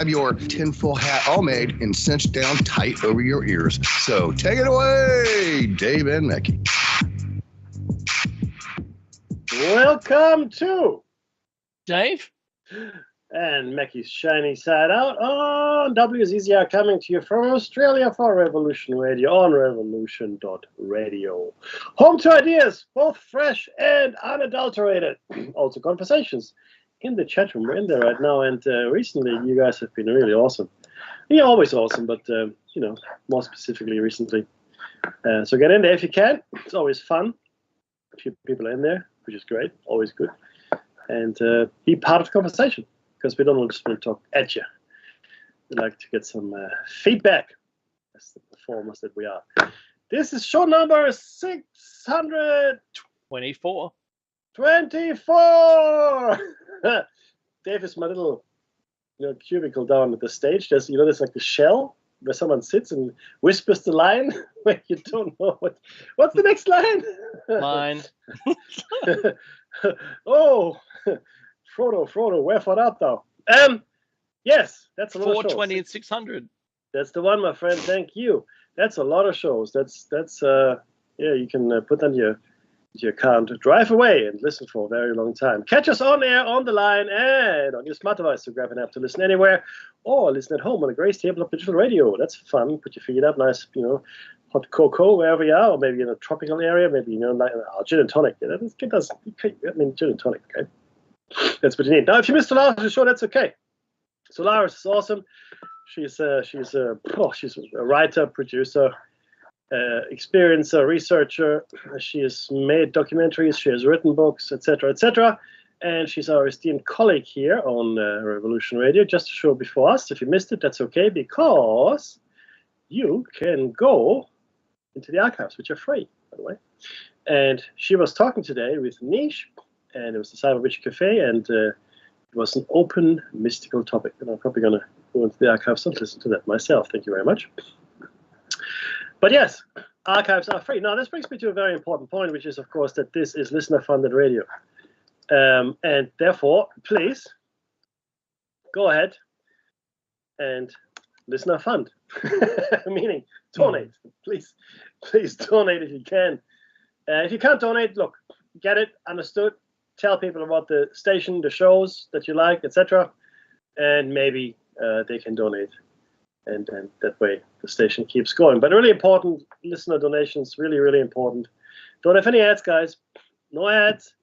Have your tinfoil hat all made and cinched down tight over your ears. So take it away, Dave and Mecky. Welcome to Dave and Mecky's Shiny Side Out on WZZR, coming to you from Australia for Revolution Radio on revolution.radio. Home to ideas, both fresh and unadulterated. Also conversations in the chat room. We're in there right now, and recently you guys have been really awesome. You're always awesome, but more specifically recently. So get in there if you can. It's always fun. A few people are in there, which is great, always good. And be part of the conversation, because we don't just want to talk at you. We like to get some feedback as the performers that we are. This is show number 624. 24. Dave is my little cubicle down at the stage. There's like the shell where someone sits and whispers the line where you don't know what's the next line. Line. Oh, Frodo, wherefore art thou? Yes, that's a lot of shows. 420 and 600. That's the one, my friend. Thank you. That's a lot of shows. That's you can put on your account, drive away and listen for a very long time. Catch us on air, on the line, and on your smart device, so grab an app to listen anywhere, or listen at home on a Grace tabletop digital radio. That's fun. Put your feet up, nice, hot cocoa wherever you are, or maybe in a tropical area, maybe like gin and tonic. Gin and tonic. Okay, that's what you need. Now, if you missed the last show, that's okay. Solaris is awesome. She's a writer, producer, experiencer, researcher. She has made documentaries, she has written books, etc., etc. And she's our esteemed colleague here on Revolution Radio. Just a show before us. If you missed it, that's okay, because you can go into the archives, which are free, by the way. And she was talking today with Nish, and it was the Cyber Witch Cafe, and it was an open, mystical topic. And I'm probably going to go into the archives and listen to that myself. Thank you very much. But yes, archives are free. Now, this brings me to a very important point, which is, of course, that this is listener-funded radio. And therefore, please, go ahead and listener-fund. Meaning, donate. Please donate if you can. If you can't donate, look, get it, understood. Tell people about the station, the shows that you like, etc. And maybe they can donate. And that way the station keeps going. But really important, listener donations, really, really important. Don't have any ads, guys. No ads,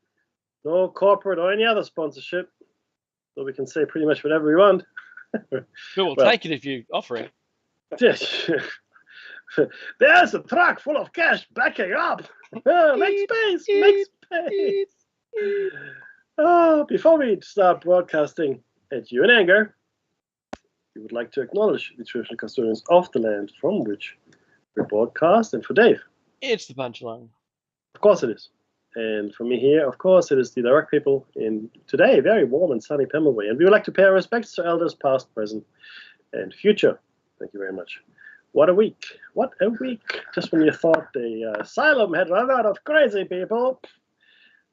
no corporate or any other sponsorship. So we can say pretty much whatever we want. We'll take it if you offer it. There's a truck full of cash backing up. Make space. Before we start broadcasting at you in anger, we would like to acknowledge the traditional custodians of the land from which we broadcast. And for Dave, it's the Punchline. Of course it is. And for me here, of course, it is the direct people in today, very warm and sunny Pemberley. And we would like to pay our respects to elders past, present, and future. Thank you very much. What a week. What a week. Just when you thought the asylum had run out of crazy people.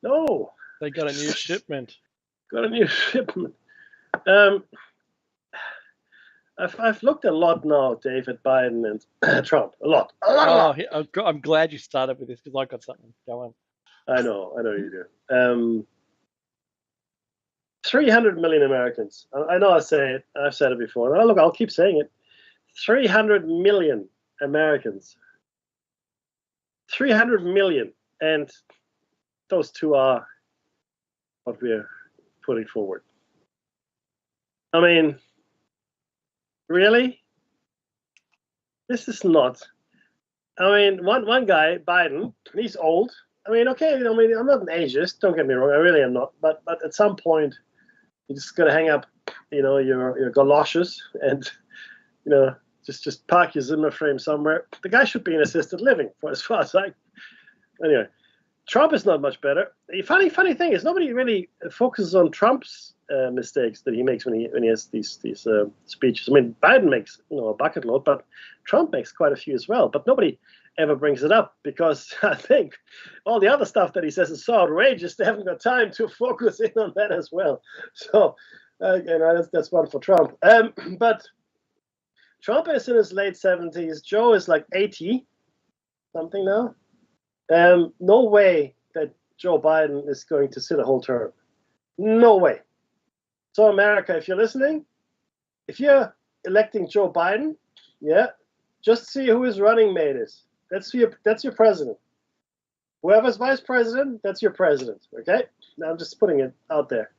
No. They got a new shipment. I've looked a lot now, Dave, at Biden and Trump. A lot. I'm glad you started with this, because I got something. Go on. I know you do. 300 million Americans. I know I say it. I've said it before. Look, I'll keep saying it. 300 million Americans. 300 million. And those two are what we're putting forward. I mean, really? This is not. I mean, one guy, Biden, he's old. I mean, okay, I'm not an ageist, don't get me wrong, I really am not. But at some point, you just got to hang up, your galoshes and, just park your Zimmer frame somewhere. The guy should be in assisted living, for as far as Anyway, Trump is not much better. The funny thing is, nobody really focuses on Trump's mistakes that he makes when he has these speeches. I mean, Biden makes a bucket load, but Trump makes quite a few as well. But nobody ever brings it up, because I think all the other stuff that he says is so outrageous they haven't got time to focus in on that as well. So That's one for Trump. But Trump is in his late 70s. Joe is like 80 something now. No way that Joe Biden is going to sit a whole term. No way. So America, if you're listening, if you're electing Joe Biden, yeah, just see who his running mate is. That's your president. Whoever's vice president, that's your president. Okay? Now I'm just putting it out there.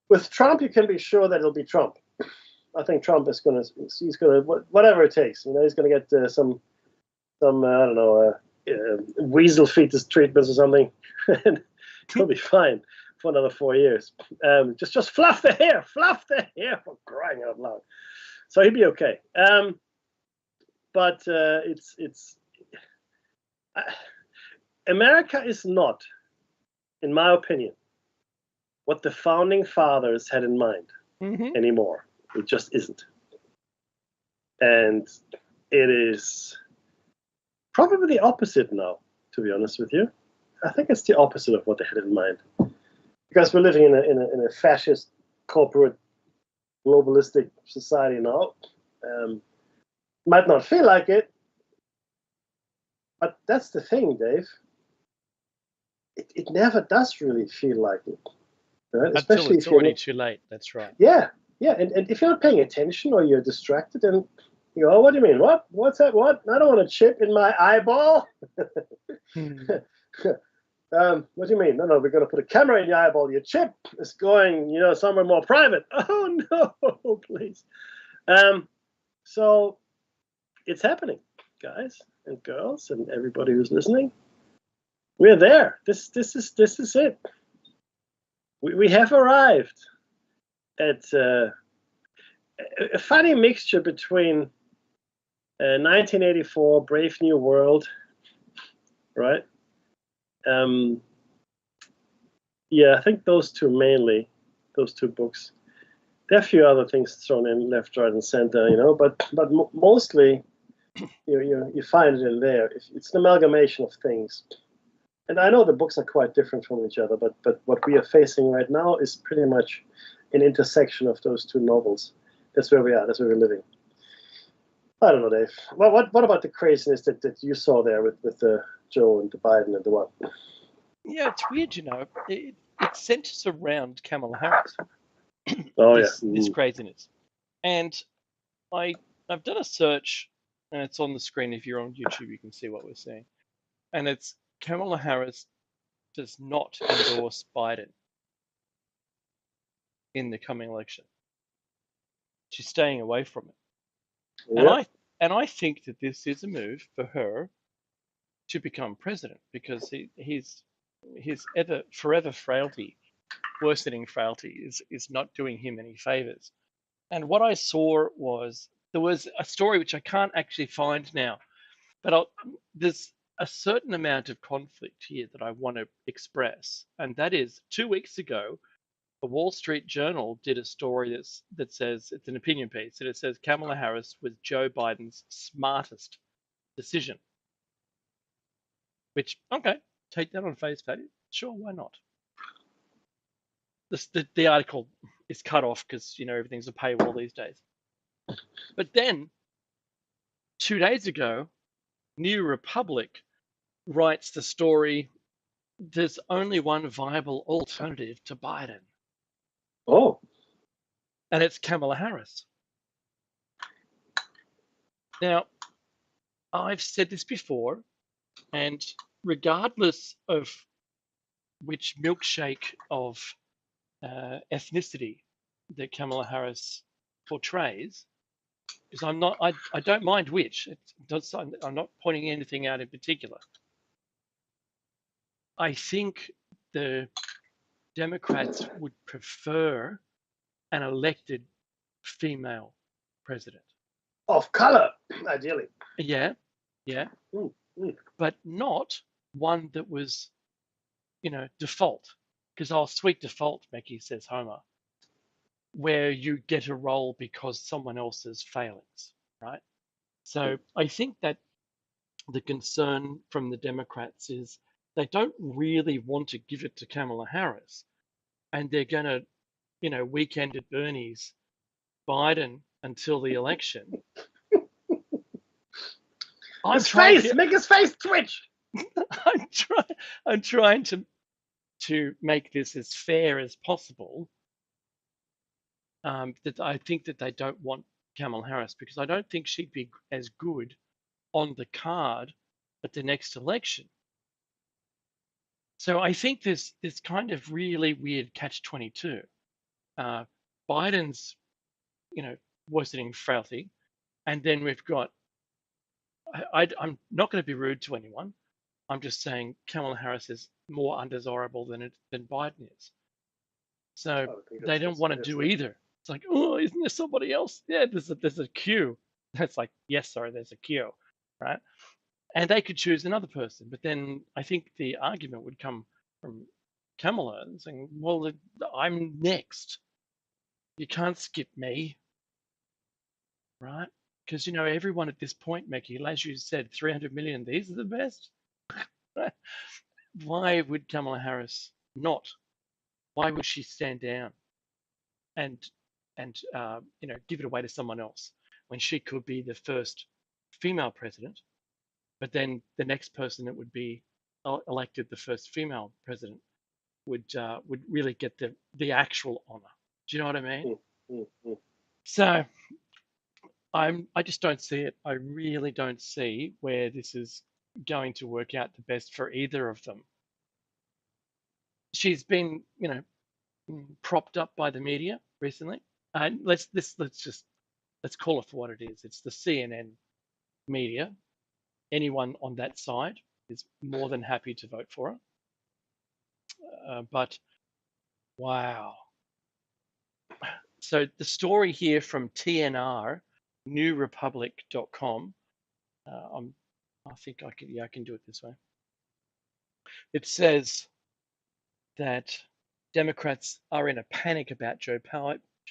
With Trump, you can be sure that it'll be Trump. I think Trump is he's gonna whatever it takes. He's gonna get some I don't know, weasel fetus treatments or something, and he'll be fine for another 4 years. Just fluff the hair for crying out loud. So he'll be okay. But it's America is not, in my opinion, what the founding fathers had in mind anymore. It just isn't. And it is probably the opposite now, to be honest with you. I think it's the opposite of what they had in mind. Because we're living in a fascist, corporate, globalistic society now. Might not feel like it, but that's the thing, Dave. It never does really feel like it. Right? Especially it's already too late. That's right. Yeah. And if you're not paying attention or you're distracted, then you go, oh, what do you mean? What? What's that? What? I don't want a chip in my eyeball. What do you mean? No, we're going to put a camera in your eyeball. Your chip is going, somewhere more private. Oh, no, please. So it's happening, guys and girls and everybody who's listening. We're there. This is it. We have arrived at a funny mixture between 1984, Brave New World, right? I think those two books. There are a few other things thrown in left, right, and center, but mostly you find it in there. It's an amalgamation of things. And I know the books are quite different from each other, but what we are facing right now is pretty much an intersection of those two novels. That's where we are. That's where we're living. I don't know, Dave. What about the craziness that you saw there with Joe and the Biden and the what? Yeah, it's weird, It centers around Kamala Harris. This craziness. And I've done a search, and it's on the screen. If you're on YouTube, you can see what we're seeing. And it's Kamala Harris does not endorse Biden in the coming election. She's staying away from it. Yep. And I think that this is a move for her to become president, because his forever frailty, worsening frailty, is not doing him any favors. And what I saw was there was a story which I can't actually find now, but there's a certain amount of conflict here that I want to express, and that is 2 weeks ago, the Wall Street Journal did a story that says, it's an opinion piece, and it says Kamala Harris was Joe Biden's smartest decision. Which, okay, take that on face value. Sure, why not? The article is cut off because, everything's a paywall these days. But then, 2 days ago, New Republic writes the story, there's only one viable alternative to Biden. Oh. And it's Kamala Harris. Now, I've said this before, and regardless of which milkshake of ethnicity that Kamala Harris portrays, because I don't mind which. I'm not pointing anything out in particular. I think the Democrats would prefer an elected female president. Of color, ideally. Yeah. But not one that was, default. Because sweet default, Becky, says Homer, where you get a role because someone else's failings, right? So I think that the concern from the Democrats is they don't really want to give it to Kamala Harris, and they're going to, Weekend at Bernie's Biden until the election. Make his face twitch. I'm trying to make this as fair as possible. That I think that they don't want Kamala Harris because I don't think she'd be as good on the card at the next election. So I think there's this kind of really weird catch-22. Biden's, worsening frailty, and then we've got. I'm not going to be rude to anyone. I'm just saying Kamala Harris is more undesirable than Biden is. So they don't want to do either. It's like, oh, isn't there somebody else? Yeah, there's a queue. That's like, yes, sorry, there's a queue, right? And they could choose another person, but then I think the argument would come from Kamala and saying, well, I'm next. You can't skip me, right? Because everyone at this point, Mickey, as you said, 300 million. These are the best. Why would Kamala Harris not? Why would she stand down and give it away to someone else when she could be the first female president? But then the next person that would be elected, the first female president, would really get the actual honor. Do you know what I mean? Mm-hmm. So I just don't see it. I really don't see where this is going to work out the best for either of them. She's been, propped up by the media recently. And let's call it for what it is. It's the CNN media. Anyone on that side is more than happy to vote for her. But wow. So the story here from TNR, newrepublic.com. I think I can do it this way. It says that Democrats are in a panic about Joe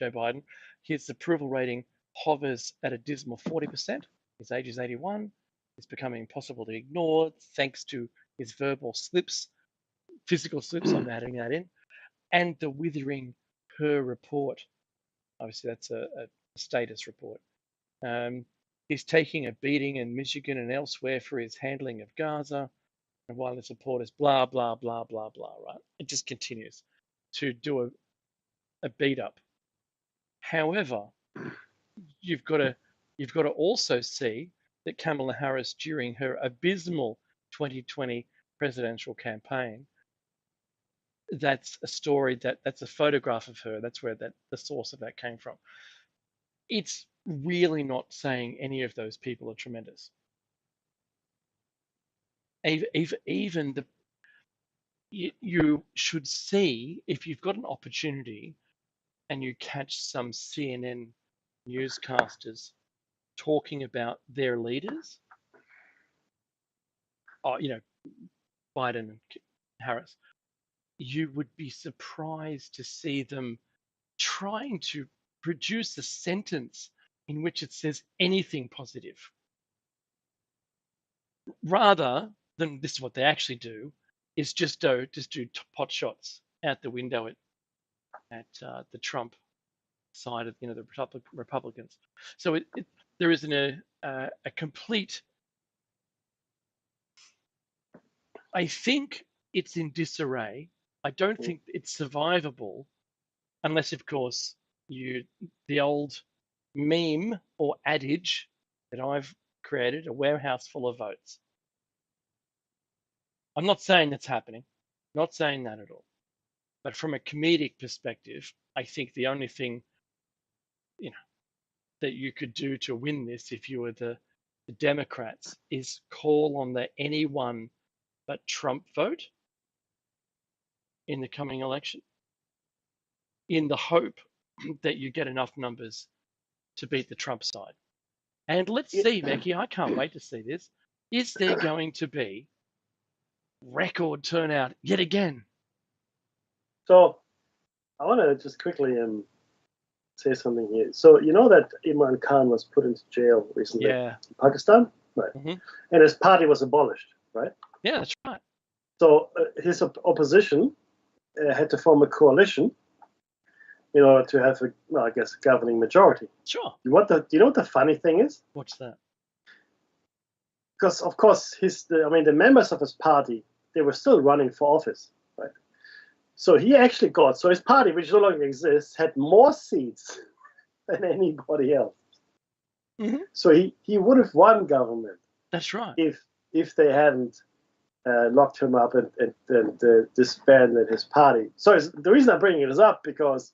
Biden. His approval rating hovers at a dismal 40%. His age is 81. It's becoming impossible to ignore thanks to his verbal slips, physical slips, I'm adding that in, and the withering her report. Obviously, that's a status report. He's taking a beating in Michigan and elsewhere for his handling of Gaza. And while his supporters, blah, blah, blah, blah, blah, right? It just continues to do a beat up. However, you've got to also see that Kamala Harris, during her abysmal 2020 presidential campaign, that's a story that's a photograph of her. That's where the source of that came from. It's really not saying any of those people are tremendous. Even you should see, if you've got an opportunity and you catch some CNN newscasters talking about their leaders, Biden and Harris, you would be surprised to see them trying to produce a sentence in which it says anything positive, rather than this is what they actually do, is just do pot shots out the window at the Trump side of the Republicans. So there is a complete. I think it's in disarray. I don't think it's survivable, unless, of course, the old meme or adage that I've created, a warehouse full of votes. I'm not saying that's happening, not saying that at all. But from a comedic perspective, I think the only thing, that you could do to win this if you were the Democrats is call on the anyone but Trump vote in the coming election, in the hope that you get enough numbers to beat the Trump side. And let's see, Mackie, I can't wait to see this. Is there going to be record turnout yet again? So I want to just quickly say something here. So you know that Imran Khan was put into jail recently in Pakistan, right? Mm-hmm. And his party was abolished, right? Yeah, that's right. So his opposition had to form a coalition in order to have I guess, a governing majority. Sure. Do you know what the funny thing is? What's that? Because of course the members of his party, they were still running for office, right? So his party, which no longer exists, had more seats than anybody else. Mm-hmm. So he would have won government. That's right. If they hadn't locked him up and disbanded his party. So the reason I'm bringing it up because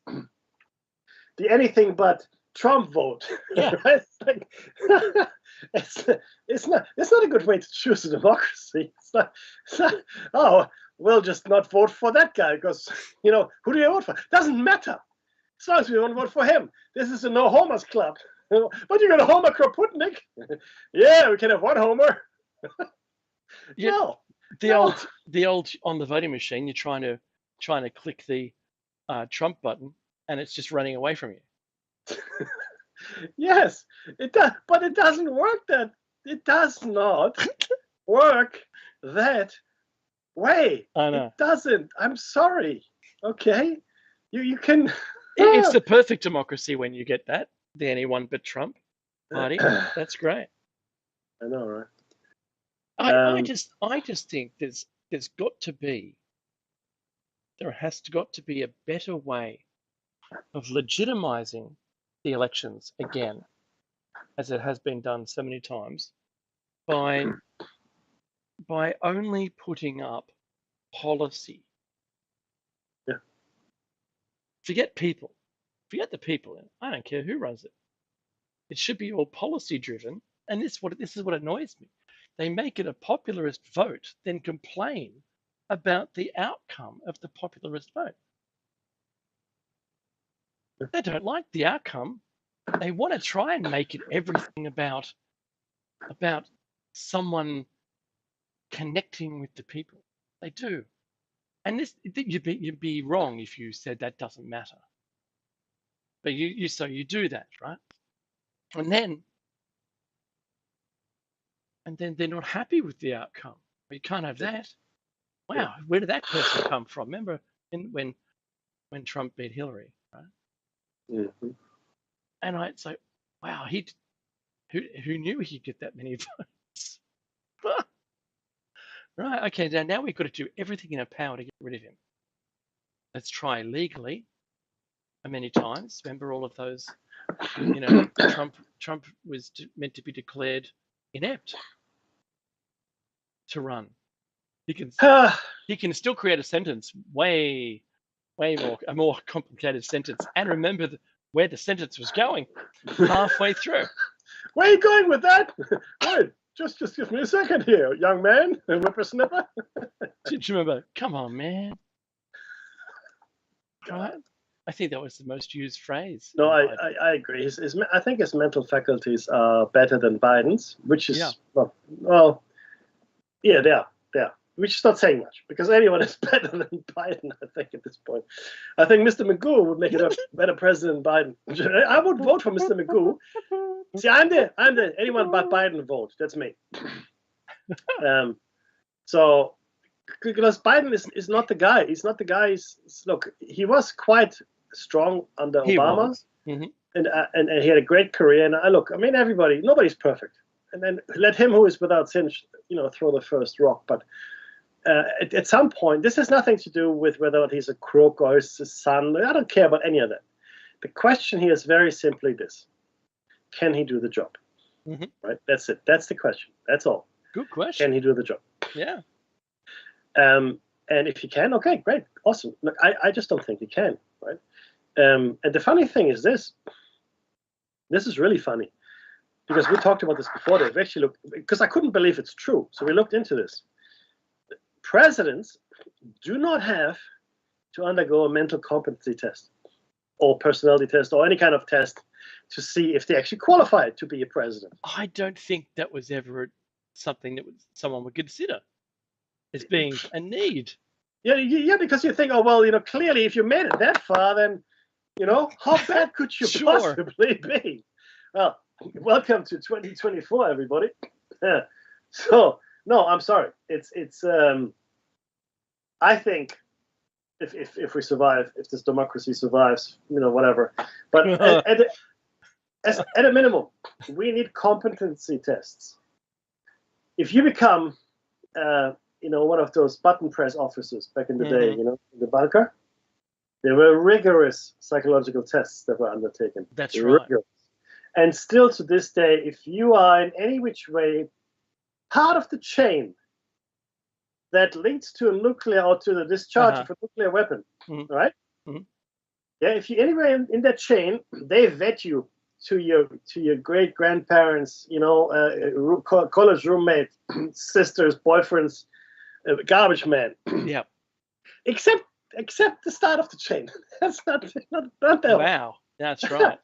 the anything but Trump vote. Yeah. Right? It's not a good way to choose a democracy. It's not oh, we'll just not vote for that guy because who do you vote for? Doesn't matter as long as we don't vote for him. This is a no homers club. But you're gonna homer Kropotnik? Yeah, we can have one homer. Yeah. No. The old on the voting machine, you're trying to click the Trump button, and it's just running away from you. Yes, it does, but it doesn't work. It does not work that way. I know. It doesn't. I'm sorry. Okay, you can. It's the perfect democracy when you get that. The anyone but Trump party. That's great. I know, right? I just think there has got to be a better way of legitimizing the elections again, as it has been done so many times, by only putting up policy. Yeah. Forget the people. I don't care who runs it. It should be all policy driven, and this is what annoys me. They make it a popularist vote, then complain about the outcome of the popularist vote. They don't like the outcome. They want to try and make it everything about someone connecting with the people. They do. And you'd be wrong if you said that doesn't matter. But you do that, right? And then they're not happy with the outcome. You can't have that. Wow, where did that person come from? Remember when Trump beat Hillary, right? Mm-hmm. And I'd say, wow, who knew he'd get that many votes? Right, okay, now we've got to do everything in our power to get rid of him. Let's try legally. Many times, remember all of those, Trump was meant to be declared inept to run. He can still create a sentence a more complicated sentence, and remember where the sentence was going halfway through. Where are you going with that? Wait, just give me a second here, young man, whippersnapper. Did you remember? Come on, man. Right? I think that was the most used phrase. No, I agree. I think his mental faculties are better than Biden's, which is they are. Which is not saying much because anyone is better than Biden. I think at this point, I think Mr. Magoo would make it a better president than Biden. I would vote for Mr. Magoo. See, I'm the anyone but Biden vote. That's me. So because Biden is not the guy. He's not the guy. Look, he was quite strong under Obama, mm-hmm. and he had a great career. And nobody's perfect. And then let him who is without sin, throw the first rock. But at some point, this has nothing to do with whether he's a crook or his son. I don't care about any of that. The question here is very simply this: can he do the job? Mm-hmm. Right. That's it. That's the question. That's all. Good question. Can he do the job? Yeah. And if he can, okay, great, awesome. Look, I just don't think he can, right? And the funny thing is this is really funny because we talked about this before. They've actually looked, because I couldn't believe it's true. So we looked into this. Presidents do not have to undergo a mental competency test or personality test or any kind of test to see if they actually qualify to be a president. I don't think that was ever something that someone would consider as being a need. Yeah, because you think, clearly if you made it that far, then, how bad could you possibly be? Well, welcome to 2024, everybody. So, no, I'm sorry. I think if we survive, if this democracy survives, whatever. But at a minimum, we need competency tests. If you become, one of those button press officers back in the day, in the bunker, there were rigorous psychological tests that were undertaken. That's right. And still to this day, if you are in any which way part of the chain that leads to a nuclear or to the discharge of a nuclear weapon, right? Mm-hmm. Yeah, if you anywhere in that chain, they vet you to your great grandparents, college roommate, sisters, boyfriends, garbage man. Yeah. Except the start of the chain. That's not that. Wow, that's right.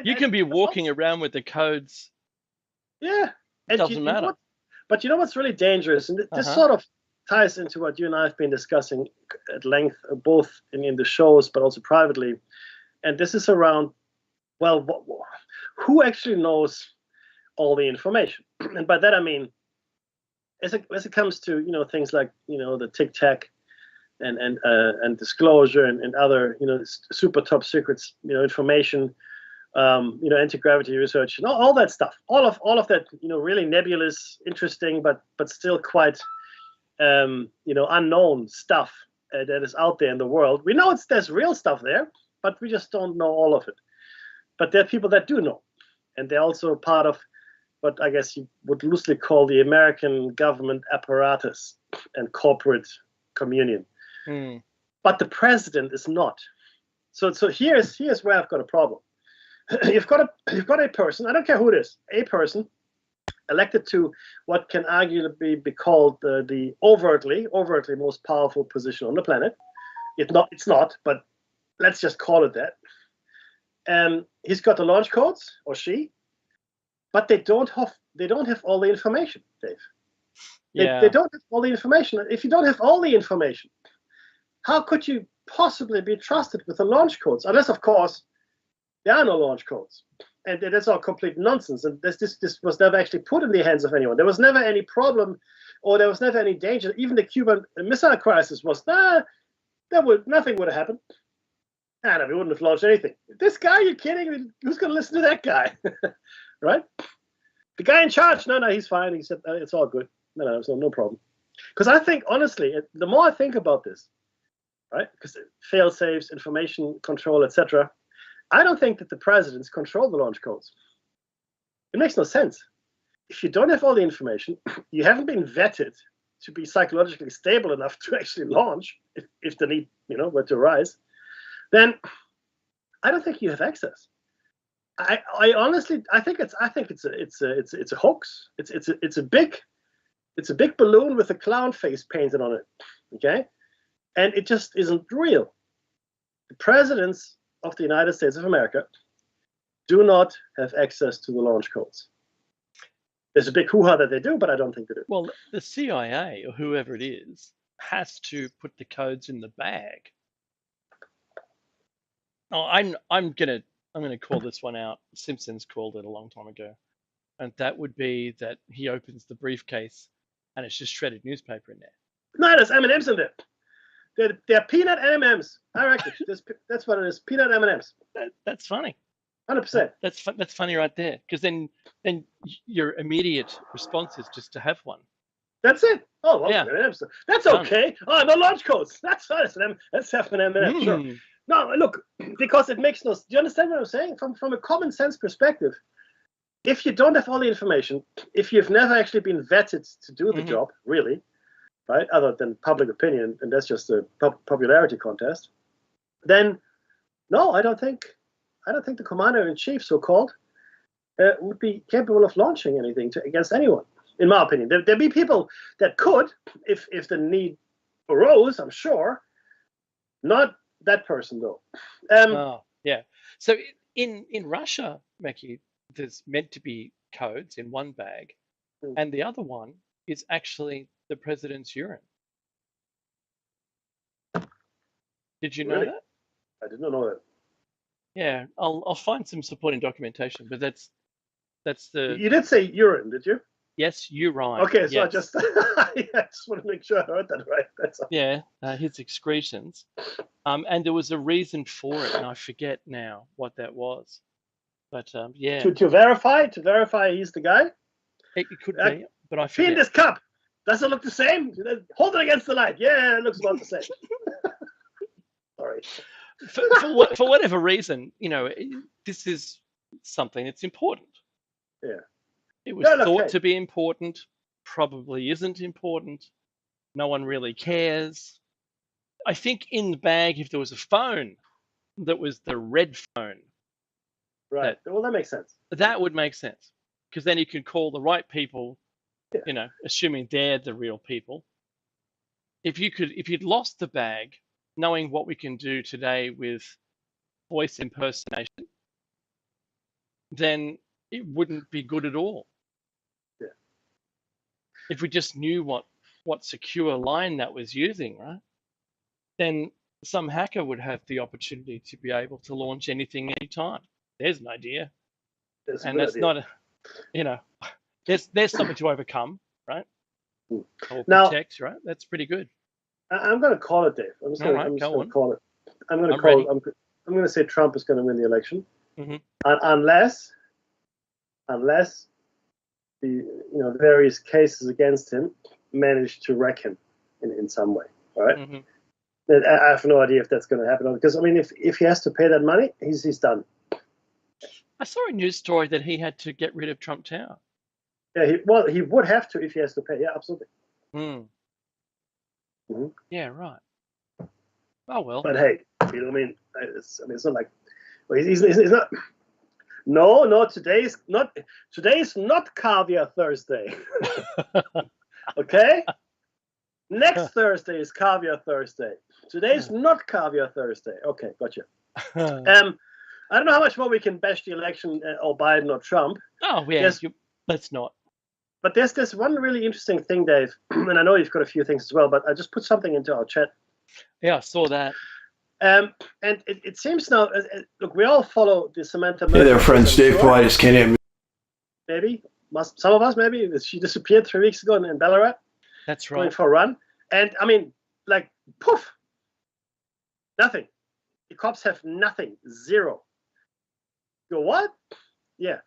You can be walking around with the codes. Yeah, it doesn't matter. But you know what's really dangerous, and this sort of ties into what you and I have been discussing at length, both in the shows, but also privately. And this is around, well, who actually knows all the information? And by that I mean, as it comes to things like the Tic Tac and disclosure and other super top secrets information, anti-gravity research, and all that stuff, all of that really nebulous, interesting, but still quite unknown stuff that is out there in the world. We know there's real stuff there, but we just don't know all of it. But there are people that do know, and they're also part of what I guess you would loosely call the American government apparatus and corporate communion. But the president is not. So here's where I've got a problem. You've got a person, I don't care who it is, a person elected to what can arguably be called the overtly most powerful position on the planet. It's not, but let's just call it that. He's got the launch codes, or she, but they don't have all the information, Dave. They don't have all the information. If you don't have all the information, how could you possibly be trusted with the launch codes? Unless, of course, there are no launch codes. And that's all complete nonsense. And this was never actually put in the hands of anyone. There was never any problem, or there was never any danger. Even the Cuban Missile Crisis was, nothing would have happened. And we wouldn't have launched anything. This guy, you kidding? Who's going to listen to that guy? Right? The guy in charge, no, he's fine. He said, it's all good. No problem. Because I think, honestly, the more I think about this, right, because fail safes, information control, etc., I don't think that the presidents control the launch codes. It makes no sense. If you don't have all the information, you haven't been vetted to be psychologically stable enough to actually launch, if the need, were to arise, then I don't think you have access. I honestly think it's a hoax. It's a big balloon with a clown face painted on it. Okay, and it just isn't real. The presidents of the United States of America do not have access to the launch codes. There's a big hoo-ha that they do, but I don't think they do. Well, the CIA or whoever it is has to put the codes in the bag. Oh, I'm gonna call this one out. Simpsons called it a long time ago, and that would be that he opens the briefcase and it's just shredded newspaper in there. No, there's M&Ms in there. They're peanut M&Ms. I reckon that's what it is. Peanut M&Ms. That's funny. 100%. That's funny right there, because then your immediate response is just to have one. That's it. Oh, well, yeah. M&Ms. That's okay. Oh, no launch codes. That's nice. Let's have an M&M. Sure. No, look, because it makes no. Do you understand what I'm saying? From a common sense perspective, if you don't have all the information, if you've never actually been vetted to do the job, really, right, other than public opinion, and that's just a popularity contest, then no, I don't think the commander-in-chief, so-called, would be capable of launching anything against anyone, in my opinion. There'd be people that could, if the need arose, I'm sure. Not that person, though. Yeah. So in Russia, Mackie, there's meant to be codes in one bag, and the other one is actually the president's urine. Did you know that? I did not know that. Yeah, I'll find some supporting documentation, but that's the. You did say urine, did you? Yes, you're right. Okay, so I Yes. just I just want to make sure I heard that right. That's all. Yeah, his excretions. And there was a reason for it, and I forget now what that was. But yeah, To verify he's the guy. it could Uh, be, but I Pee in forget. this cup. Does it look the same? Hold it against the light. Yeah, it looks about the same. Sorry. For whatever reason, this is something that's important. Yeah. It was Yeah, look, thought hey. to be important, probably isn't important. No one really cares. I think in the bag, if there was a phone that was the red phone, Right. Well, that makes sense. that would make sense, because then you can call the right people, Yeah. assuming they're the real people. If you'd lost the bag, knowing what we can do today with voice impersonation, then it wouldn't be good at all. Yeah. If we just knew what secure line that was using, right? Then some hacker would have the opportunity to be able to launch anything anytime. There's an idea. That's a And good that's idea. not there's something to overcome, right? Or Now, protect, right? That's pretty good. I'm going to call it, Dave. I'm just All going right, to go on. call it. I'm going to I'm call. ready. I'm going to say Trump is going to win the election, Mhm. unless the various cases against him manage to wreck him in some way. All right. Mhm. And I have no idea if that's going to happen, because I mean, if he has to pay that money, he's done. I saw a news story that he had to get rid of Trump Tower. Yeah. He would have to if he has to pay. Yeah, absolutely. Mm. Mhm. Yeah, right. Oh well. But hey, I mean, it's not like he's not. No, today's not Caviar Thursday. Okay? Next Thursday is Caviar Thursday. Today's not Caviar Thursday. Okay, gotcha. I don't know how much more we can bash the election or Biden or Trump. Oh yeah, let's not. But there's this one really interesting thing, Dave, and I know you've got a few things as well, but I just put something into our chat. Yeah, I saw that. And it seems now, look, we all follow the Samantha Murphy. Hey there, friends. Dave Politis, Canadian. Maybe. Some of us, maybe. She disappeared 3 weeks ago in Ballarat. That's right. Going for a run. And, I mean, like, poof. Nothing. The cops have nothing. Zero. You go, what? Yeah.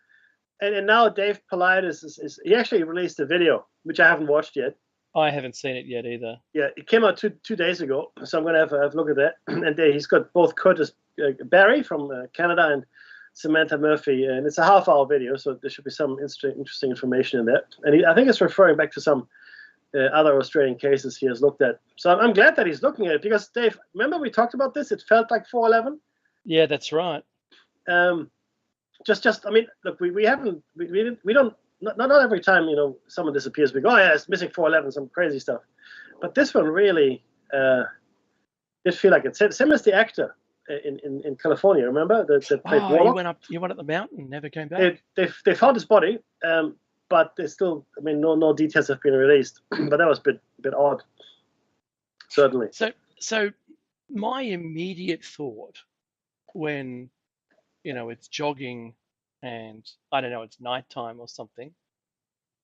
And now Dave Politis he actually released a video, which I haven't watched yet. I haven't seen it yet either. Yeah, it came out two days ago, so I'm going to have a look at that. And he's got both Curtis Barry from Canada and Samantha Murphy, and it's a half-hour video, so there should be some interesting information in there. And I think it's referring back to some other Australian cases he has looked at. So I'm glad that he's looking at it, because, Dave, remember we talked about this? It felt like 4/11. Yeah, that's right. Just I mean, look, we don't. Not every time someone disappears, we go, oh yeah, it's missing 4/11, some crazy stuff. But this one really did feel like it. Same as the actor in California. Remember that played Warlock? He went up the mountain, never came back. They found his body, but they still, I mean, no details have been released. But that was a bit odd, certainly. So my immediate thought when it's jogging and I don't know, it's nighttime or something.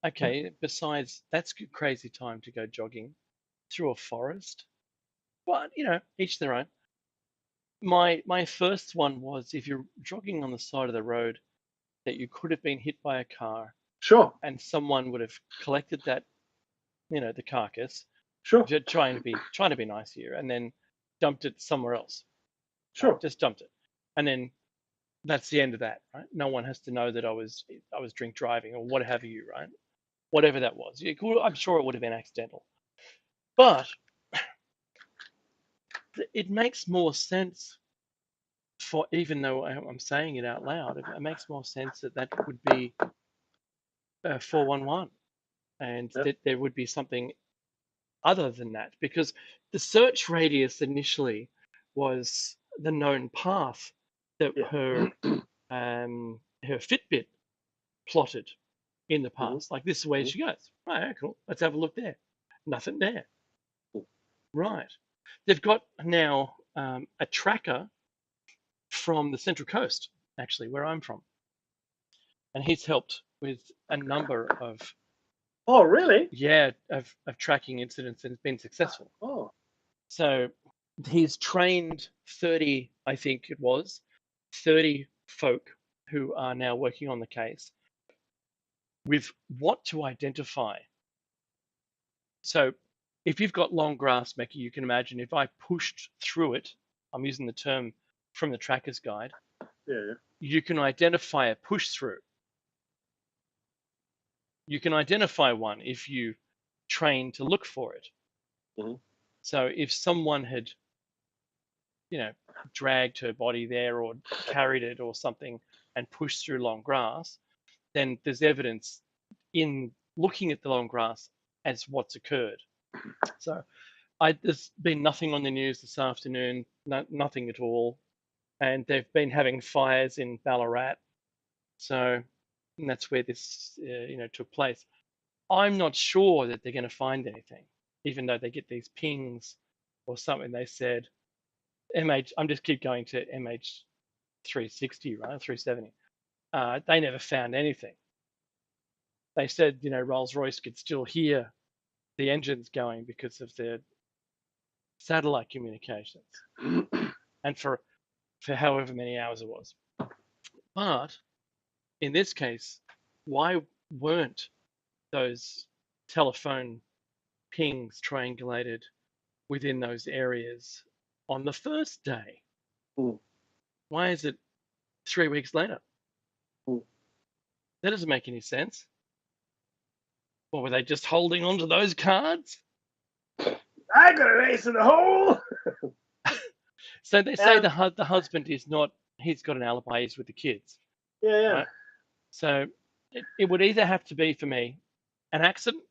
Okay, besides that's a crazy time to go jogging through a forest. But each their own. My first one was, if you're jogging on the side of the road, that you could have been hit by a car. Sure. And someone would have collected that, the carcass. Sure. Trying to be nice here, and then dumped it somewhere else. Sure. Right? Just dumped it, and then that's the end of that, right? No one has to know that I was drink driving or what have you, right? Whatever that was. I'm sure it would have been accidental. But it makes more sense even though I'm saying it out loud, it makes more sense that would be 411, and that there would be something other than that, because the search radius initially was the known path that her Fitbit plotted in the past. Like, this is where she goes. Right, cool. Let's have a look there. Nothing there. Right. They've got now a tracker from the Central Coast, actually, where I'm from. And he's helped with a number of Oh, really? Yeah, of tracking incidents, and it's been successful. Oh, So he's trained 30, I think it was, 30 folk who are now working on the case with what to identify. So if you've got long grass, Mecca, you can imagine if I pushed through it, I'm using the term from the tracker's guide, yeah. you can identify a push through. You can identify one if you train to look for it. Mhm. So if someone had, dragged her body there or carried it or something and pushed through long grass, then there's evidence in looking at the long grass as what's occurred. So there's been nothing on the news this afternoon, nothing at all. And they've been having fires in Ballarat. So that's where this, took place. I'm not sure that they're going to find anything, even though they get these pings or something. They said, I'm just keep going to MH360, right? 370. They never found anything. They said, Rolls-Royce could still hear the engines going because of their satellite communications, and for however many hours it was. But in this case, why weren't those telephone pings triangulated within those areas on the first day? Mm. Why is it 3 weeks later? Mm. That doesn't make any sense. Or were they just holding on to those cards? I got an ace in the hole. So they say the husband is not, he's got an alibi, he's with the kids. Yeah. Right? So it would either have to be, for me, an accident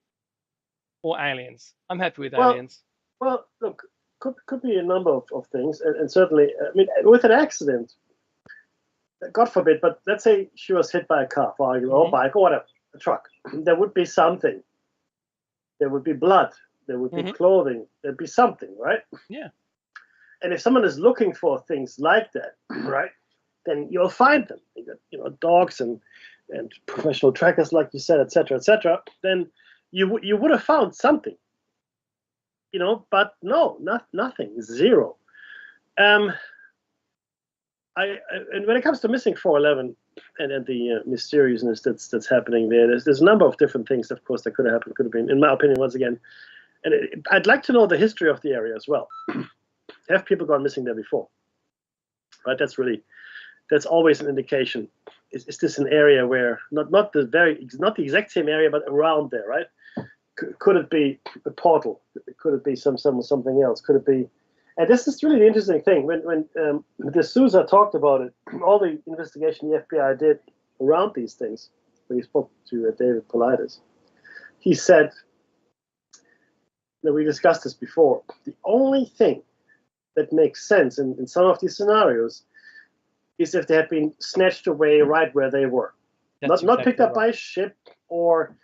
or aliens. I'm happy with aliens. Well, look, could be a number of things, and certainly, I mean, with an accident, God forbid, but let's say she was hit by a car, or a bike, or whatever, a truck. There would be something. There would be blood. There would be clothing. There'd be something, right? Yeah. And if someone is looking for things like that, right, then you'll find them. You got, dogs and professional trackers, like you said, etc., etc. Then you would have found something. But no, nothing, zero. And when it comes to missing 411 and the mysteriousness that's happening there's a number of different things, of course, that could have happened. Could have been, in my opinion, once again. And I'd like to know the history of the area as well. Have people gone missing there before? Right, that's always an indication. Is this an area where not the exact same area, but around there, right? Could it be a portal? Could it be something else? Could it be? And this is really the interesting thing. When D'Souza talked about it, all the investigation the FBI did around these things, when he spoke to David Paulides, he said that we discussed this before. The only thing that makes sense in some of these scenarios is if they had been snatched away right where they were, not picked up by a ship or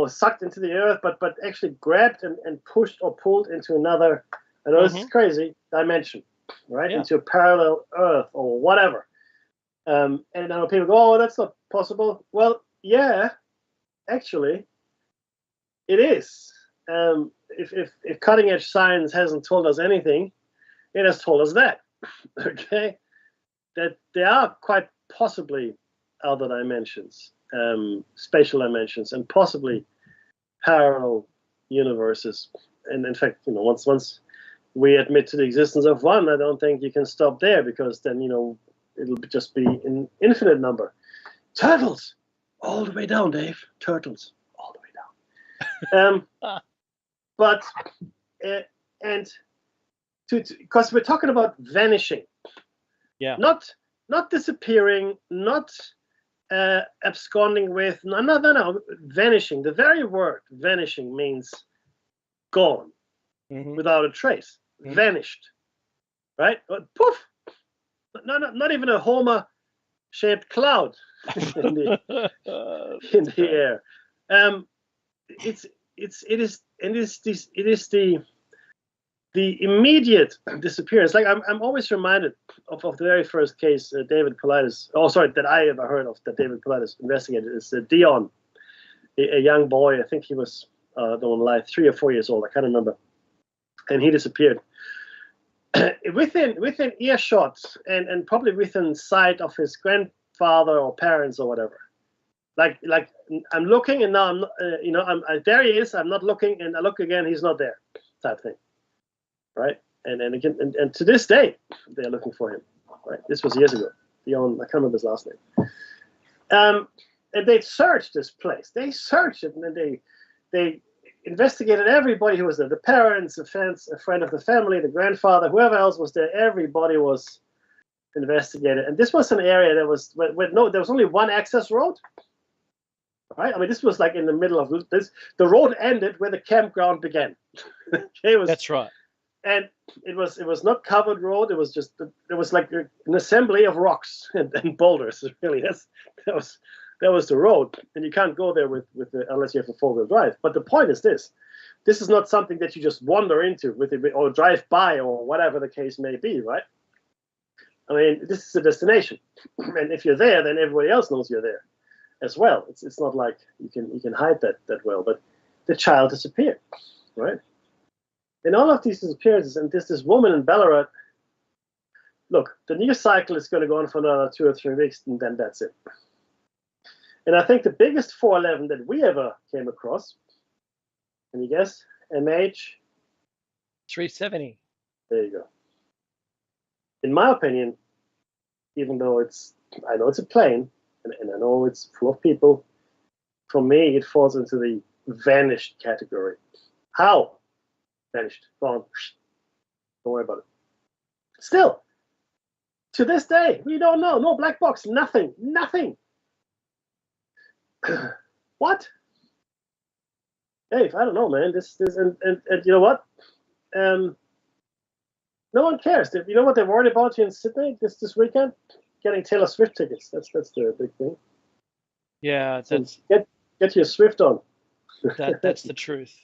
sucked into the earth, but actually grabbed and pushed or pulled into another. I know this is crazy, dimension, right? Yeah. Into a parallel Earth or whatever. And now people go, oh, that's not possible. Well, yeah, actually, it is. If cutting edge science hasn't told us anything, it has told us that, okay? That there are quite possibly other dimensions, spatial dimensions, and possibly parallel universes. And in fact, once we admit to the existence of one, I don't think you can stop there, because then, it'll just be an infinite number. Turtles! All the way down, Dave. Turtles. All the way down. But, and because we're talking about vanishing. Yeah. Not disappearing, not absconding with, no. Vanishing. The very word vanishing means gone, without a trace. Vanished, right? Poof! Not even a Homer-shaped cloud in the air. It is the immediate disappearance. Like I'm always reminded of the very first case David Paulides. Oh, sorry, that I ever heard of that David Paulides investigated is Dion a young boy. I think he was don't lie, 3 or 4 years old. I can't remember, and he disappeared. within earshot and probably within sight of his grandfather or parents or whatever. Like I'm looking and now there he is. I'm not looking and I look again. He's not there, type thing, right? And again and to this day they're looking for him. Right, this was years ago. I can't remember his last name. And they searched this place. They searched it, and then they investigated everybody who was there. The parents, a friend of the family, the grandfather, whoever else was there. Everybody was investigated. And this was an area that was there was only one access road. Right? I mean, this was like in the middle of this. The road ended where the campground began. That's right. And it was not covered road. It was just there was like an assembly of rocks and boulders. Really, that was the road, and you can't go there with unless you have a 4-wheel drive. But the point is this is not something that you just wander into or drive by or whatever the case may be, right? I mean, this is a destination, and if you're there, then everybody else knows you're there as well. It's not like you can hide that well. But the child disappeared, right? And all of these disappearances, and this woman in Ballarat. Look, the news cycle is going to go on for another 2 or 3 weeks, and then that's it. And I think the biggest 411 that we ever came across, can you guess? MH? 370. There you go. In my opinion, even though I know it's a plane, and I know it's full of people, for me, it falls into the vanished category. How? Vanished. Gone. Don't worry about it. Still, to this day, we don't know. No black box. Nothing. What? Dave, I don't know, man. This and you know what? No one cares. You know what they're worried about here in Sydney this weekend? Getting Taylor Swift tickets. That's the big thing. Yeah, that's get your Swift on. that's the truth.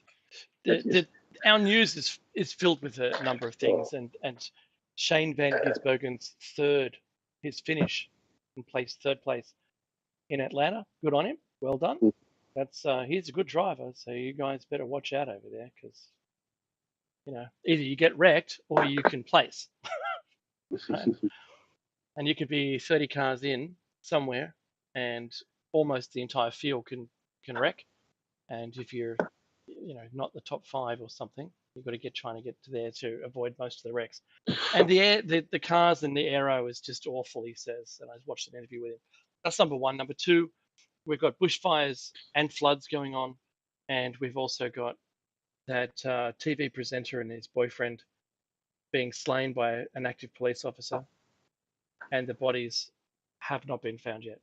Our news is filled with a number of things, and Shane Van Gisbergen's his finish in third place in Atlanta. Good on him. Well done. That's he's a good driver, so you guys better watch out over there, because either you get wrecked or you can place. Right? And you could be 30 cars in somewhere, and almost the entire field can wreck. And if you're not the top 5 or something, you've got to trying to get to there to avoid most of the wrecks. And the cars in the aero is just awful, he says. And I watched an interview with him. That's number 1. Number 2, we've got bushfires and floods going on, and we've also got that TV presenter and his boyfriend being slain by an active police officer, and the bodies have not been found yet.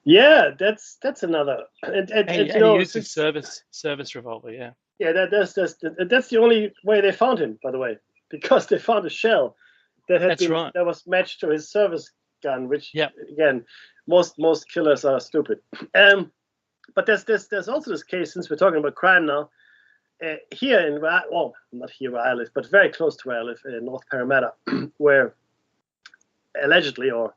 Yeah, that's another. And he used his service revolver. Yeah. Yeah, that's the only way they found him, by the way, because they found a shell that was matched to his service gun, which again, most killers are stupid. But there's also this case, since we're talking about crime now, here not here where I live, but very close to where I live, in North Parramatta, where allegedly, or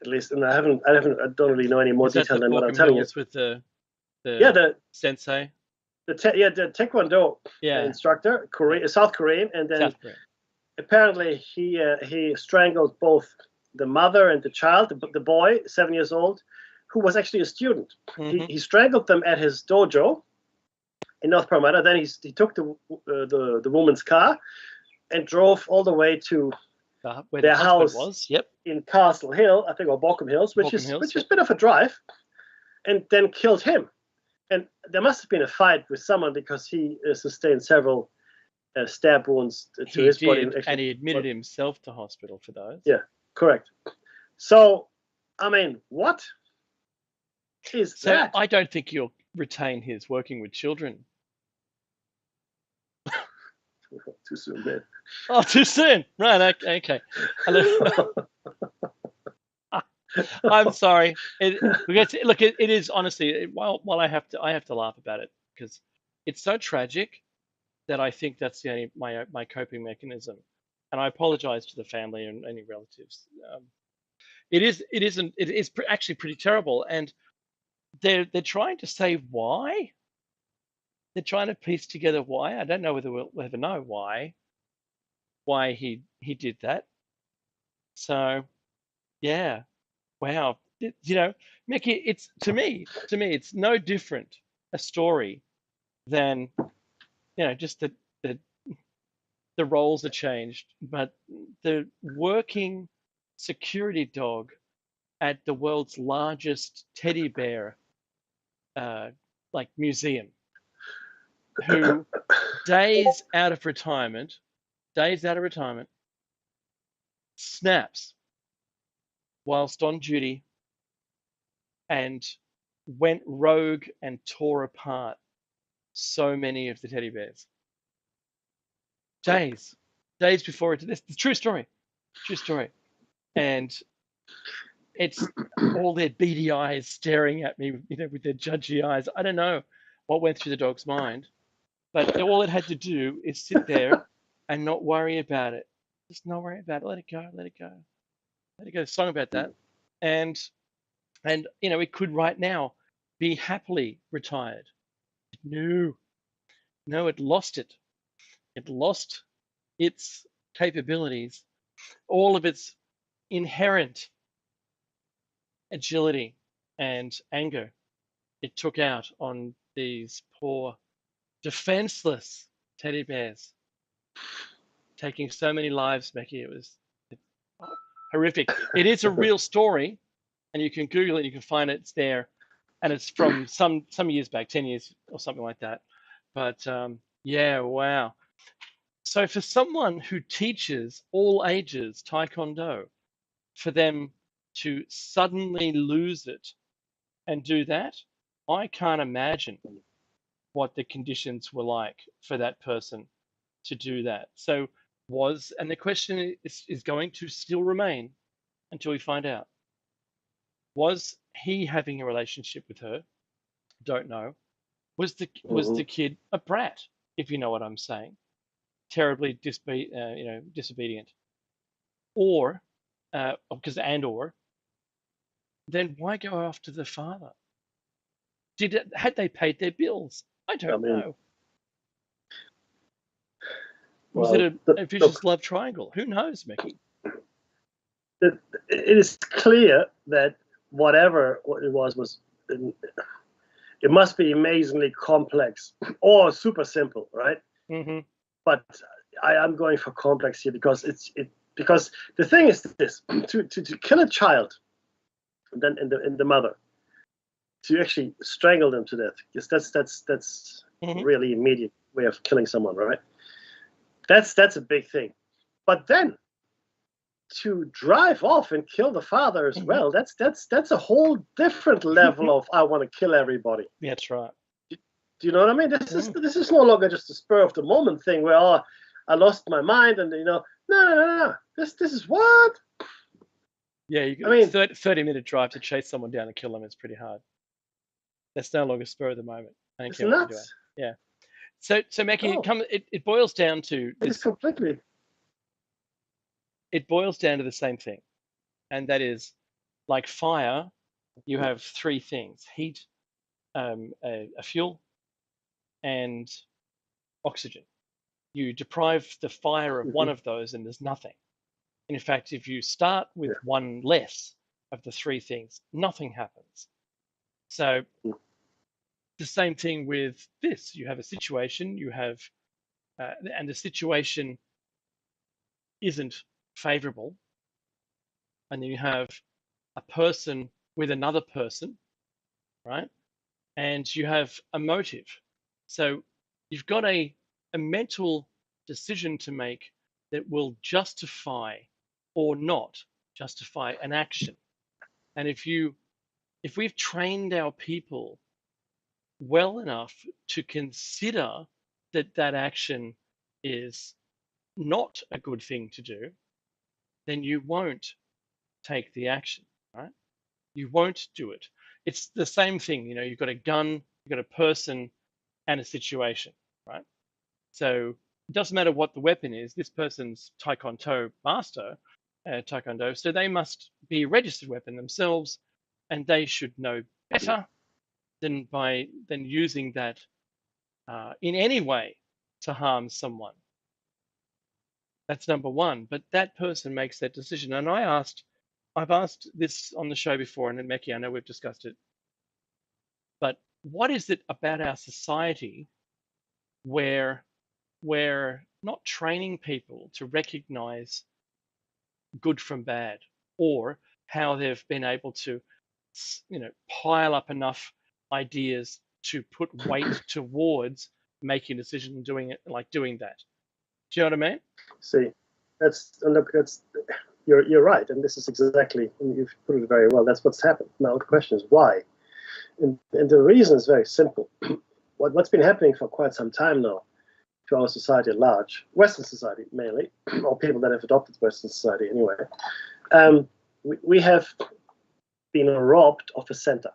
at least, and I don't really know any more detail than what I'm telling you. With the sensei. The Taekwondo instructor, South Korean, and then apparently he strangled both the mother and the child, the boy, 7 years old, who was actually a student. Mm-hmm. He strangled them at his dojo in North Parramatta. Then he took the woman's car and drove all the way to where their house was. In Castle Hill, I think, or Borkham Hills, which is a bit of a drive, and then killed him. And there must have been a fight with someone, because he sustained several stab wounds to his body. And he admitted himself to hospital for those. Yeah, correct. So, I mean, what is that? I don't think you'll retain his working with children. Too soon, man. Oh, too soon. Right, okay. I'm sorry. It is honestly. While I have to laugh about it, because it's so tragic that I think that's the only my coping mechanism, and I apologize to the family and any relatives. It is actually pretty terrible, and they're trying to say why. They're trying to piece together why. I don't know whether we'll ever know why he did that. So yeah, wow. You know, Mickey, it's to me, it's no different a story than, you know, just the roles are changed, but the working security dog at the world's largest teddy bear like museum, who days out of retirement, snaps whilst on duty and went rogue and tore apart so many of the teddy bears. Days before it. This the true story, and it's all their beady eyes staring at me, you know, with their judgy eyes. I don't know what went through the dog's mind, but all it had to do is sit there and not worry about it. Just not worry about it. Let it go. Let it go. Let it go. Song about that, and you know, it could right now be happily retired. No, it lost it. It lost its capabilities, all of its inherent agility and anger. It took out on these poor, defenseless teddy bears, taking so many lives, Becky. It was horrific. It is a real story, and you can Google it. You can find it. It's there, and it's from some years back, 10 years or something like that. But yeah, wow. So for someone who teaches all ages Taekwondo, for them to suddenly lose it and do that, I can't imagine what the conditions were like for that person to do that. So and the question is going to still remain until we find out. Was he having a relationship with her? Don't know. Was the kid a brat, if you know what I'm saying? Terribly disobedient. Or or then why go after the father? Had they paid their bills? I don't know. Was it a vicious love triangle? Who knows, Mickey? It is clear that whatever it was it must be amazingly complex or super simple, right? Mm-hmm. But I am going for complex here because because the thing is this: to kill a child, and then in the mother, to actually strangle them to death, because that's really immediate way of killing someone, right? That's a big thing. But then to drive off and kill the father as well, that's a whole different level of I want to kill everybody. That's right. Do you know what I mean? This is no longer just a spur of the moment thing where I lost my mind and no. This is what? Yeah, you got 30-minute drive to chase someone down and kill them is pretty hard. That's no longer spur of the moment. I don't care what you're doing. Yeah. So Mackie, it boils down to this. It boils down to the same thing, and that is, like fire, you have three things: heat, a fuel, and oxygen. You deprive the fire of one of those, and there's nothing. And in fact, if you start with one less of the three things, nothing happens. So the same thing with this. You have a situation, and the situation isn't favorable. And then you have a person with another person, right? And you have a motive. So you've got a mental decision to make that will justify or not justify an action. And if we've trained our people well enough to consider that action is not a good thing to do, then you won't take the action, right? You won't do it. It's the same thing, you've got a gun, you've got a person and a situation, right? So it doesn't matter what the weapon is. This person's Taekwondo master, Taekwondo, so they must be a registered weapon themselves, and they should know better than using that in any way to harm someone. That's number one. But that person makes that decision. And I've asked this on the show before, and Meki, I know we've discussed it, but what is it about our society where we're not training people to recognize good from bad, or how they've been able to, pile up enough ideas to put weight towards making a decision and doing that. Do you know what I mean? See, you're right, and this is exactly, and you've put it very well. That's what's happened. Now the question is why, and the reason is very simple. What's been happening for quite some time now to our society at large, Western society mainly, or people that have adopted Western society anyway, we have been robbed of a center.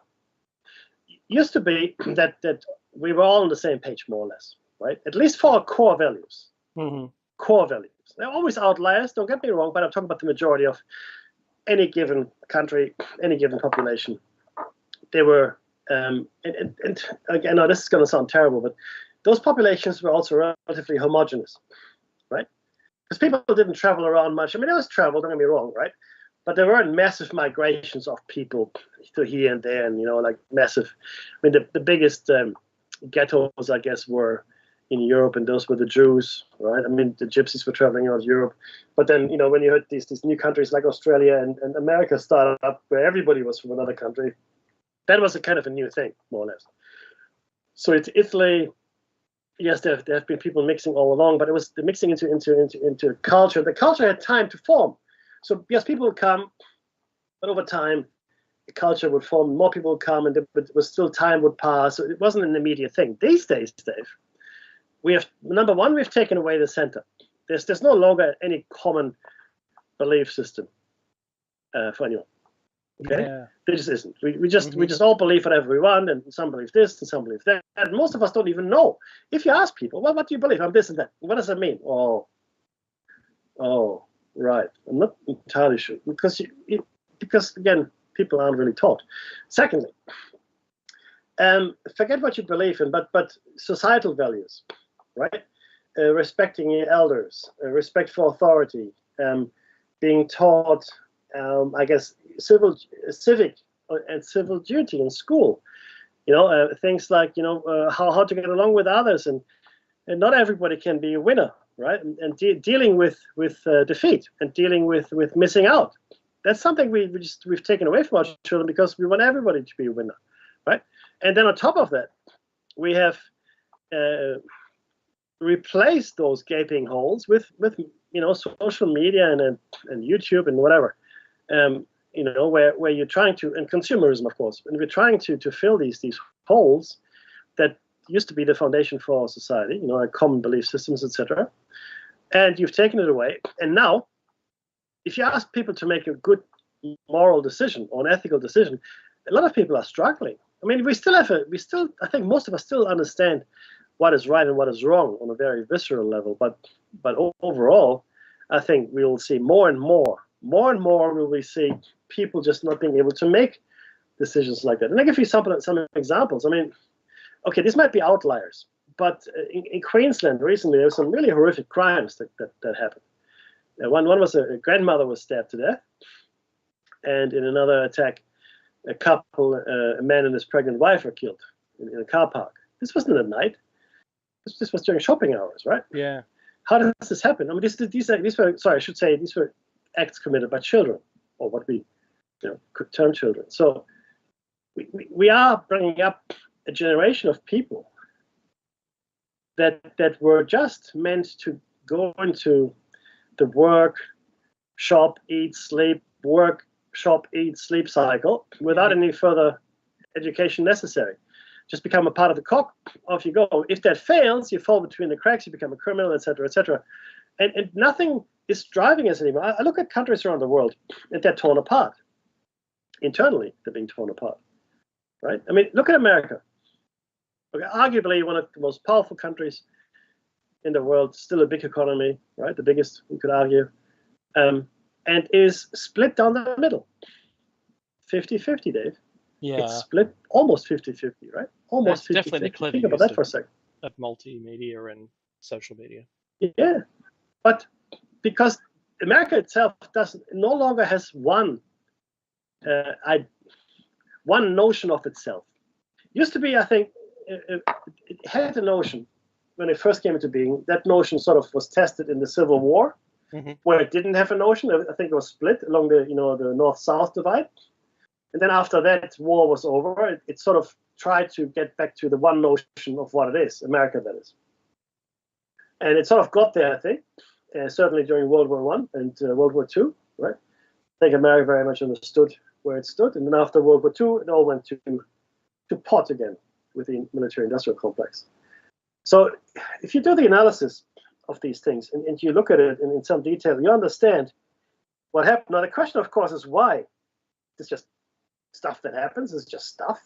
It used to be that we were all on the same page, more or less, right? At least for our core values. Mm-hmm. Core values. There are always outliers, don't get me wrong, but I'm talking about the majority of any given country, any given population. They were, and again, now this is going to sound terrible, but those populations were also relatively homogeneous, right? Because people didn't travel around much. I mean, there was travel, don't get me wrong, right? But there weren't massive migrations of people to here and there, and, like massive. I mean, the biggest ghettos, I guess, were in Europe, and those were the Jews, right? I mean, the gypsies were traveling around Europe. But then, when you heard these new countries like Australia and America started up, where everybody was from another country, that was a kind of a new thing, more or less. So it's Italy. Yes, there have been people mixing all along, but it was the mixing into culture. The culture had time to form. So yes, people would come, but over time, the culture would form. More people would come, and time would pass. So it wasn't an immediate thing. These days, Dave, we have number one, we've taken away the center. There's no longer any common belief system for anyone. Okay, Yeah. There just isn't. We just all believe whatever we want, and some believe this and some believe that. And most of us don't even know. If you ask people, well, what do you believe? I'm this and that. What does that mean? Oh, right. I'm not entirely sure because again, people aren't really taught. Secondly, forget what you believe in, but societal values, right? Respecting your elders, respect for authority, being taught, I guess, civic and civil duty in school. Things like how to get along with others, and not everybody can be a winner, right? And dealing with defeat and dealing with missing out. That's something we've taken away from our children because we want everybody to be a winner, right? And then on top of that, we have replaced those gaping holes with social media and YouTube and whatever. Where you're trying to, and consumerism, of course, and we're trying to fill these holes that used to be the foundation for our society, like common belief systems, etc. And you've taken it away. And now, if you ask people to make a good moral decision or an ethical decision, a lot of people are struggling. I mean, I think most of us still understand what is right and what is wrong on a very visceral level. But overall, I think we'll see more and more will we see people just not being able to make decisions like that. And I'll give you some examples. I mean, okay, this might be outliers, but in Queensland recently, there were some really horrific crimes that happened. One was a grandmother was stabbed to death, and in another attack, a man and his pregnant wife were killed in a car park. This wasn't at night. This was during shopping hours, right? Yeah. How does this happen? I mean, these were acts committed by children, or what we could term children. So we are bringing up a generation of people that were just meant to go into the work, shop, eat, sleep cycle without any further education necessary. Just become a part of the cog, off you go. If that fails, you fall between the cracks, you become a criminal, etc., etc. And nothing is driving us anymore. I look at countries around the world, and they're torn apart. Internally, they're being torn apart, right? I mean, look at America. Okay, arguably one of the most powerful countries in the world, still a big economy, right? The biggest, we could argue, and is split down the middle. 50-50, Dave. Yeah, It's split almost 50-50, right? Almost that's definitely the 50-50. clever Think about use that for a second. of multimedia and social media. Yeah, but because America itself no longer has one notion of itself. Used to be, I think, it had a notion when it first came into being. That notion sort of was tested in the Civil War, where it didn't have a notion. I think it was split along the the North-South divide. And then after that war was over, it sort of tried to get back to the one notion of what it is, America, that is. And it sort of got there, I think, certainly during World War I and World War II, right? I think America very much understood where it stood. And then after World War II, it all went to pot again with the military-industrial complex. So if you do the analysis of these things and you look at it in some detail, you understand what happened. Now, the question, of course, is why? It's just stuff that happens. It's just stuff.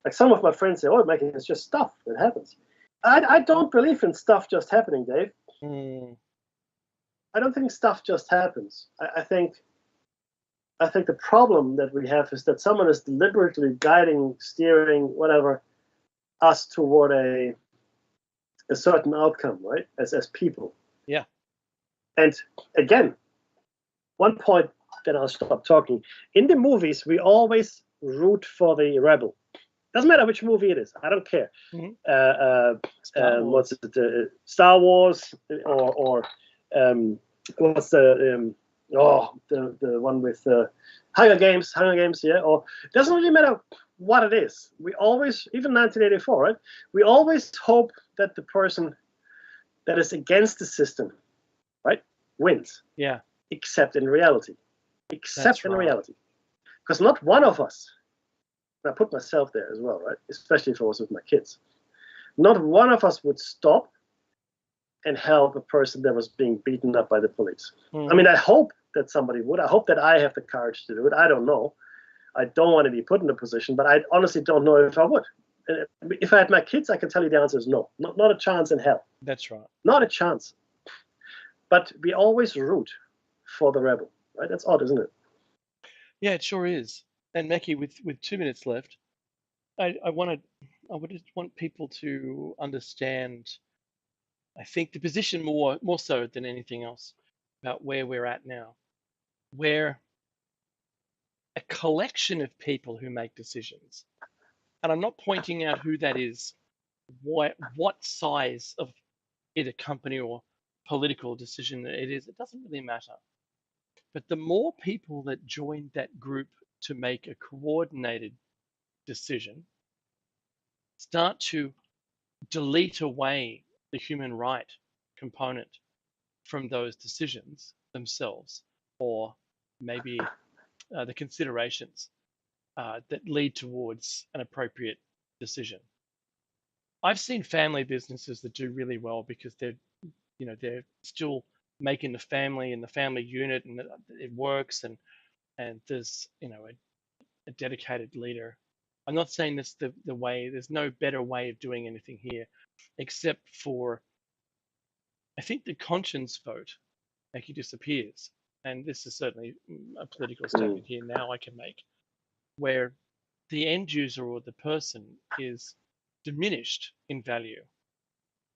Like some of my friends say, oh, Michael, it's just stuff that happens. I don't believe in stuff just happening, Dave. I don't think stuff just happens. I think the problem that we have is that someone is deliberately guiding, steering, whatever, us toward a certain outcome, right? As people. Yeah. And again, one point, then I'll stop talking. In the movies, we always root for the rebel. Doesn't matter which movie it is. I don't care. What's it? Star Wars or what's the one with Hunger Games? Yeah. Or it doesn't really matter what it is. We always, even 1984, right? We always hope that the person that is against the system, right, wins. Yeah. Except in reality. Reality. Because not one of us, and I put myself there as well, right? Especially if I was with my kids. Not one of us would stop and help a person that was being beaten up by the police. I mean, I hope that somebody would. I hope that I have the courage to do it. I don't know. I don't want to be put in a position, but I honestly don't know if I would. And if I had my kids, I can tell you the answer is no. Not a chance in hell. That's right. Not a chance. But we always root for the rebel, right? That's odd, isn't it? Yeah, it sure is. And Mackie, with 2 minutes left, I would just want people to understand, I think, the position more so than anything else about where we're at now. We're a collection of people who make decisions. And I'm not pointing out who that is, what size of either company or political decision it is. It doesn't really matter. But the more people that join that group to make a coordinated decision start to delete away the human right component from those decisions themselves, or maybe the considerations that lead towards an appropriate decision. I've seen family businesses that do really well because they're still making the family and the family unit, and it works, and there's a dedicated leader. I'm not saying this the way. There's no better way of doing anything here, except for, I think, the conscience vote actually disappears, and this is certainly a political statement here now I can make, where the end user or the person is diminished in value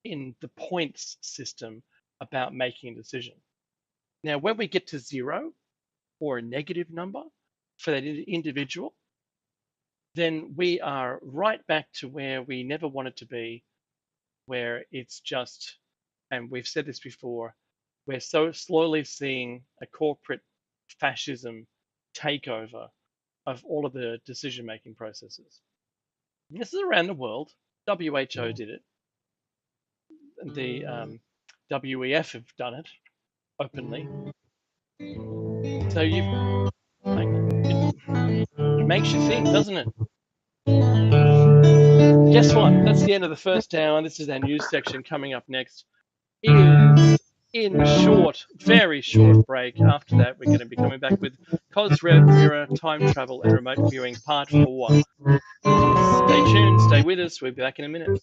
in the points system about making a decision. Now, when we get to 0 or a negative number for that individual, then we are right back to where we never wanted to be, where it's just, and we've said this before, we're so slowly seeing a corporate fascism takeover of all of the decision-making processes. And this is around the world. WHO did it. The WEF have done it openly. So it makes you think, doesn't it? Guess what? That's the end of the first hour. This is our news section. Coming up next is, in short, very short break. After that, we're going to be coming back with CosRev Mirror, Time Travel, and Remote Viewing Part 4. Stay tuned. Stay with us. We'll be back in a minute.